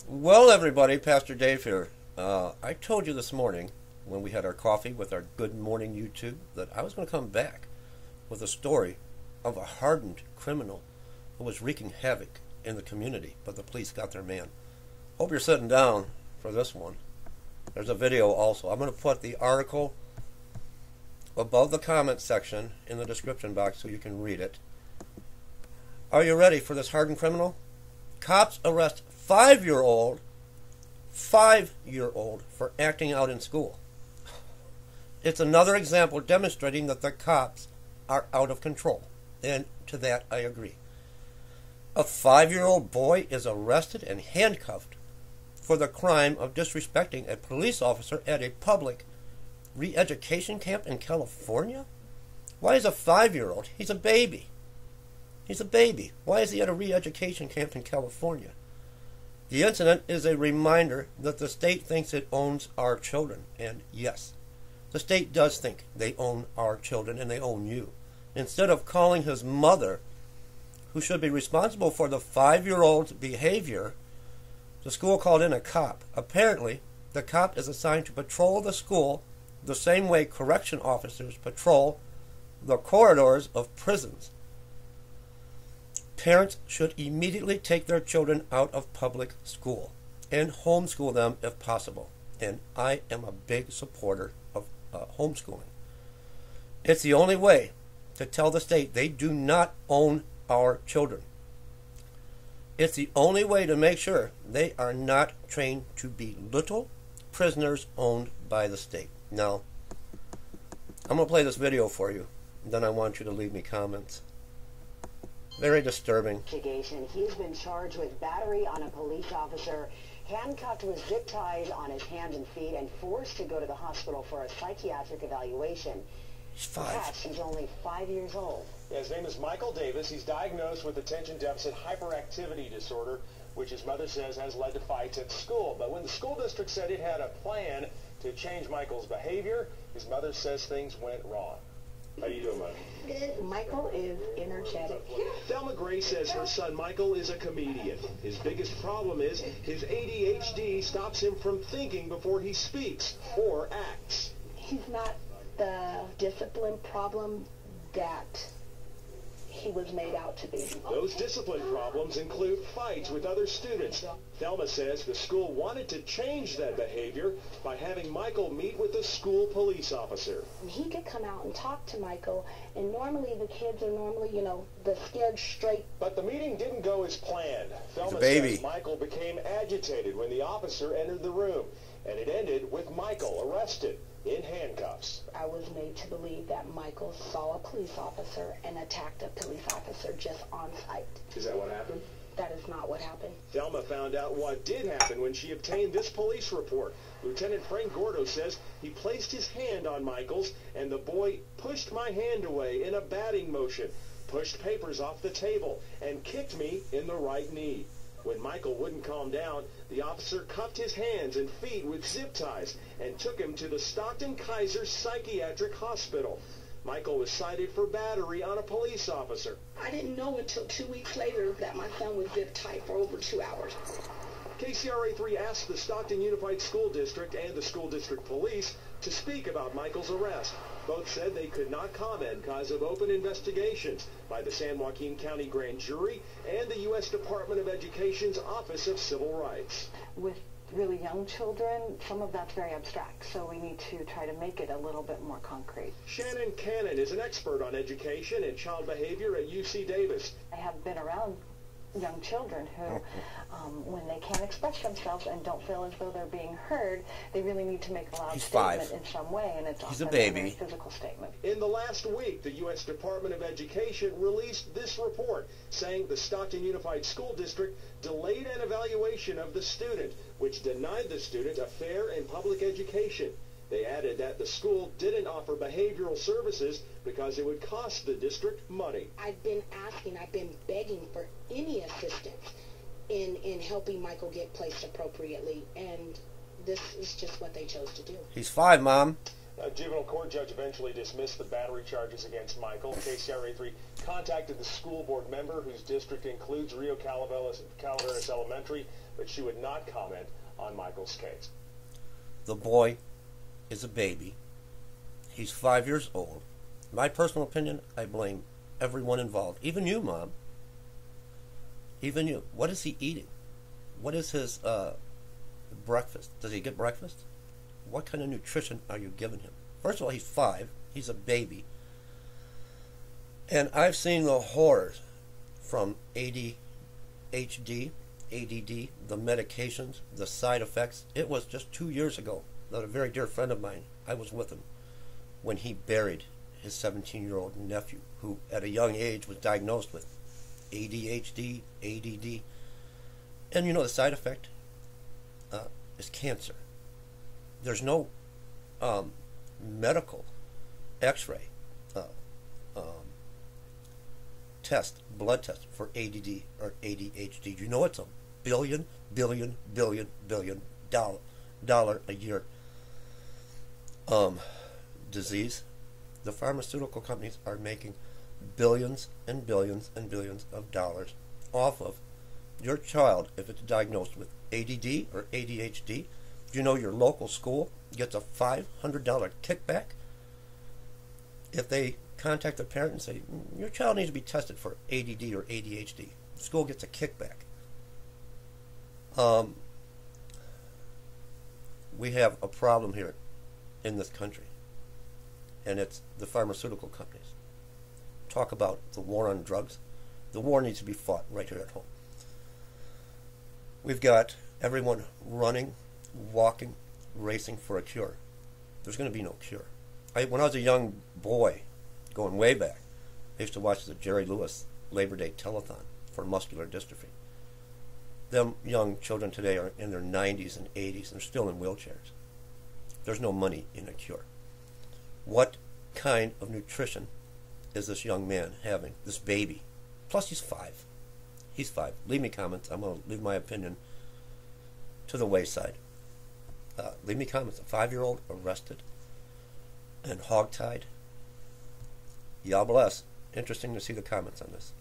Well, everybody, Pastor Dave here. I told you this morning when we had our coffee with our Good Morning YouTube that I was going to come back with a story of a hardened criminal who was wreaking havoc in the community, but the police got their man. Hope you're sitting down for this one. There's a video also. I'm going to put the article above the comment section in the description box so you can read it. Are you ready for this hardened criminal? Cops arrest 5-year-old for acting out in school. It's another example demonstrating that the cops are out of control, and to that I agree. A 5-year-old boy is arrested and handcuffed for the crime of disrespecting a police officer at a public re-education camp in California? Why is a 5-year-old? He's a baby. He's a baby. Why is he at a re-education camp in California? The incident is a reminder that the state thinks it owns our children. And yes, the state does think they own our children and they own you. Instead of calling his mother, who should be responsible for the 5-year-old's behavior, the school called in a cop. Apparently, the cop is assigned to patrol the school the same way correction officers patrol the corridors of prisons. Parents should immediately take their children out of public school and homeschool them if possible. And I am a big supporter of homeschooling. It's the only way to tell the state they do not own our children. It's the only way to make sure they are not trained to be little prisoners owned by the state. Now, I'm going to play this video for you, and then I want you to leave me comments. Very disturbing. He's been charged with battery on a police officer, handcuffed with zip ties on his hands and feet, and forced to go to the hospital for a psychiatric evaluation. He's 5. He's only 5 years old. Yeah, his name is Michael Davis. He's diagnosed with attention deficit hyperactivity disorder, which his mother says has led to fights at school. But when the school district said it had a plan to change Michael's behavior, his mother says things went wrong. How you doing, Mike? Good. Michael is energetic. Thelma Gray says her son Michael is a comedian. His biggest problem is his ADHD stops him from thinking before he speaks or acts. He's not the discipline problem that he was made out to be. Those discipline problems include fights with other students. Thelma says the school wanted to change that behavior by having Michael meet with a school police officer. He could come out and talk to Michael, and normally the kids are normally, the scared straight. But the meeting didn't go as planned. Thelma says Michael became agitated when the officer entered the room, and it ended with Michael arrested in handcuffs. I was made to believe that Michael saw a police officer and attacked a police officer just on sight. Is that what happened? That is not what happened. Thelma found out what did happen when she obtained this police report. Lieutenant Frank Gordo says he placed his hand on Michael's and the boy pushed my hand away in a batting motion, pushed papers off the table, and kicked me in the right knee. When Michael wouldn't calm down, the officer cuffed his hands and feet with zip ties and took him to the Stockton-Kaiser Psychiatric Hospital. Michael was cited for battery on a police officer. I didn't know until 2 weeks later that my son was zip tied for over 2 hours. KCRA3 asked the Stockton Unified School District and the school district police to speak about Michael's arrest. Both said they could not comment because of open investigations by the San Joaquin County Grand Jury and the U.S. Department of Education's Office of Civil Rights. With really young children, some of that's very abstract, so we need to try to make it a little bit more concrete. Shannon Cannon is an expert on education and child behavior at UC Davis. I have been around young children who, when they can't express themselves and don't feel as though they're being heard, they really need to make a loud statement in some way, and it's often a very physical statement. In the last week, the U.S. Department of Education released this report saying the Stockton Unified School District delayed an evaluation of the student, which denied the student a fair and public education. They added that the school didn't offer behavioral services because it would cost the district money. I've been begging for any assistance in helping Michael get placed appropriately, and this is just what they chose to do. He's 5, Mom. A juvenile court judge eventually dismissed the battery charges against Michael. KCRA 3 contacted the school board member, whose district includes Rio Calaveras Elementary, but she would not comment on Michael's case. The boy is a baby. He's 5 years old. My personal opinion, I blame everyone involved. Even you, Mom. Even you. What is he eating? What is his breakfast? Does he get breakfast? What kind of nutrition are you giving him? First of all, he's 5. He's a baby. And I've seen the horrors from ADHD, ADD, the medications, the side effects. It was just 2 years ago that a very dear friend of mine, I was with him when he buried his 17-year-old nephew, who at a young age was diagnosed with ADHD, ADD. And you know the side effect is cancer. There's no medical x-ray test, blood test for ADD or ADHD. You know it's a billion dollar a year disease. The pharmaceutical companies are making billions and billions and billions of dollars off of your child if it's diagnosed with ADD or ADHD. You know your local school gets a $500 kickback if they contact the parent and say, your child needs to be tested for ADD or ADHD. The school gets a kickback. We have a problem here in this country, and it's the pharmaceutical companies. Talk about the war on drugs. The war needs to be fought right here at home. We've got everyone running, walking, racing for a cure. There's going to be no cure. When I was a young boy, going way back, I used to watch the Jerry Lewis Labor Day telethon for muscular dystrophy. Them young children today are in their 90s and 80s and they're still in wheelchairs. There's no money in a cure. What kind of nutrition is this young man having, this baby? Plus he's 5. He's 5. Leave me comments. I'm going to leave my opinion to the wayside. Leave me comments. A 5-year-old arrested and hogtied. Y'all bless. Interesting to see the comments on this.